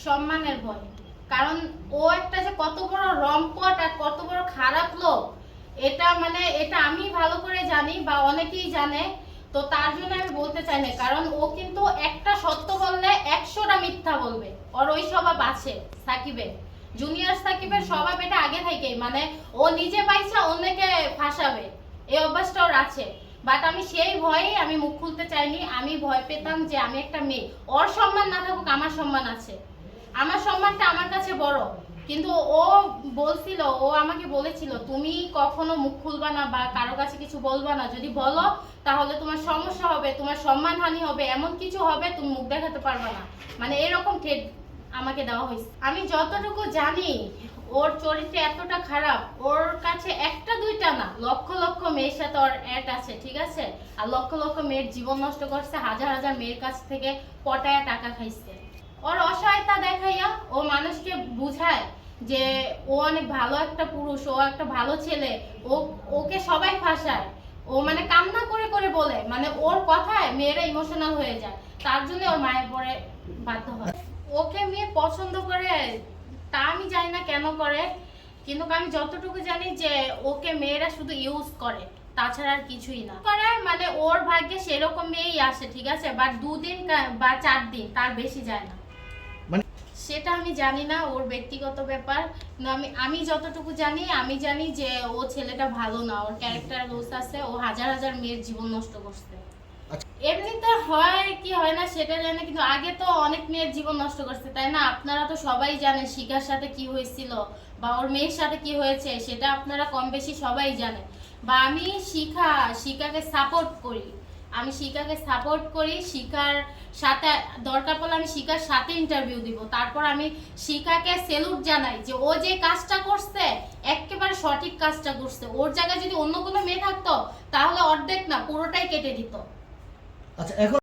সম্মানের ভয়। কারণ ও একটা যে কত বড় রম্পট আর কত বড় খারাপ লোক, এটা আমি ভালো করে জানি বা অনেকেই জানে। তো তার জন্য আমি বলতে চাই না, কারণ ও কিন্তু একটা সত্য বললে 100টা মিথ্যা বলবে। ওর ওই স্বভাব আছে সাকিবের, জুনিয়র সাকিবের স্বভাব এটা আগে থেকেই, মানে ও নিজে পাইছে অন্যকে ফাঁসাবে, এই অভ্যাসটা ওর আছে। বাট আমি সেই ভয়েই আমি মুখ খুলতে চাইনি। আমি ভয় পেতাম যে আমি একটা মেয়ে, ওর সম্মান না থাকুক আমার সম্মান আছে, আমার সম্মানটা আমার কাছে বড়। কিন্তু ও বলছিল, ও আমাকে বলেছিল তুমি কখনো মুখ খুলবা না বা কারো কাছে কিছু বলবা না, যদি বলো তাহলে তোমার সমস্যা হবে, তোমার সম্মানহানি হবে, এমন কিছু হবে তুমি মুখ দেখাতে পারবা না, মানে এরকম থ্রেট আমাকে দেওয়া হয়েছে। আমি যতটুকু জানি ওর চরিত্র এতটা খারাপ, ওর কাছে একটা দুইটা না লক্ষ লক্ষ মেয়ের সাথে ওর অ্যাড আছে, ঠিক আছে? আর লক্ষ লক্ষ মেয়ের জীবন নষ্ট করছে, হাজার হাজার মেয়ের কাছ থেকে পটায়া টাকা খাইছে। ওর অসহায়তা দেখাইয়া ও মানুষকে বুঝায় যে ও অনেক ভালো একটা পুরুষ, ও একটা ভালো ছেলে, ওকে সবাই ফাঁসায়। ও মানে কান্না করে করে বলে, মানে ওর কথায় মেয়েরা ইমোশনাল হয়ে যায়, তার জন্য ওর মায়ের পরে বাধ্য হয়। ওকে মেয়ে পছন্দ করে তা আমি জানি না কেন করে, কিন্তু আমি যতটুকু জানি যে ওকে মেয়েরা শুধু ইউজ করে, তাছাড়া আর কিছুই না করে। মানে ওর ভাগ্যে সেরকম মেয়েই আসে, ঠিক আছে, বাট 2 দিন বা 4 দিন, তার বেশি যায় না। সেটা আমি জানি না, ওর ব্যক্তিগত ব্যাপার। কিন্তু আমি যতটুকু জানি, আমি জানি যে ও ছেলেটা ভালো না, ওর ক্যারেক্টার লস আছে, ও হাজার হাজার মেয়ের জীবন নষ্ট করছে। এমনিতে হয় কি হয় না সেটা জানি না, কিন্তু আগে তো অনেক মেয়ের জীবন নষ্ট করছে, তাই না? আপনারা তো সবাই জানেন শিখার সাথে কি হয়েছিল বা ওর মেয়ের সাথে কি হয়েছে, সেটা আপনারা কম বেশি সবাই জানেন। বা আমি শিখাকে সাপোর্ট করি, আমি শিখাকে সাপোর্ট করি। শিখার সাথে দরকার পড়লে আমি শিখার সাথে ইন্টারভিউ দিব, তারপর আমি শিখাকে সেলুট জানাই যে ও যে কাজটা করছে একেবারে সঠিক কাজটা করছে। ওর জায়গায় যদি অন্য কোনো মেয়ে থাকতো তাহলে অর্ধেক না পুরোটাই কেটে দিত। আচ্ছা, এখন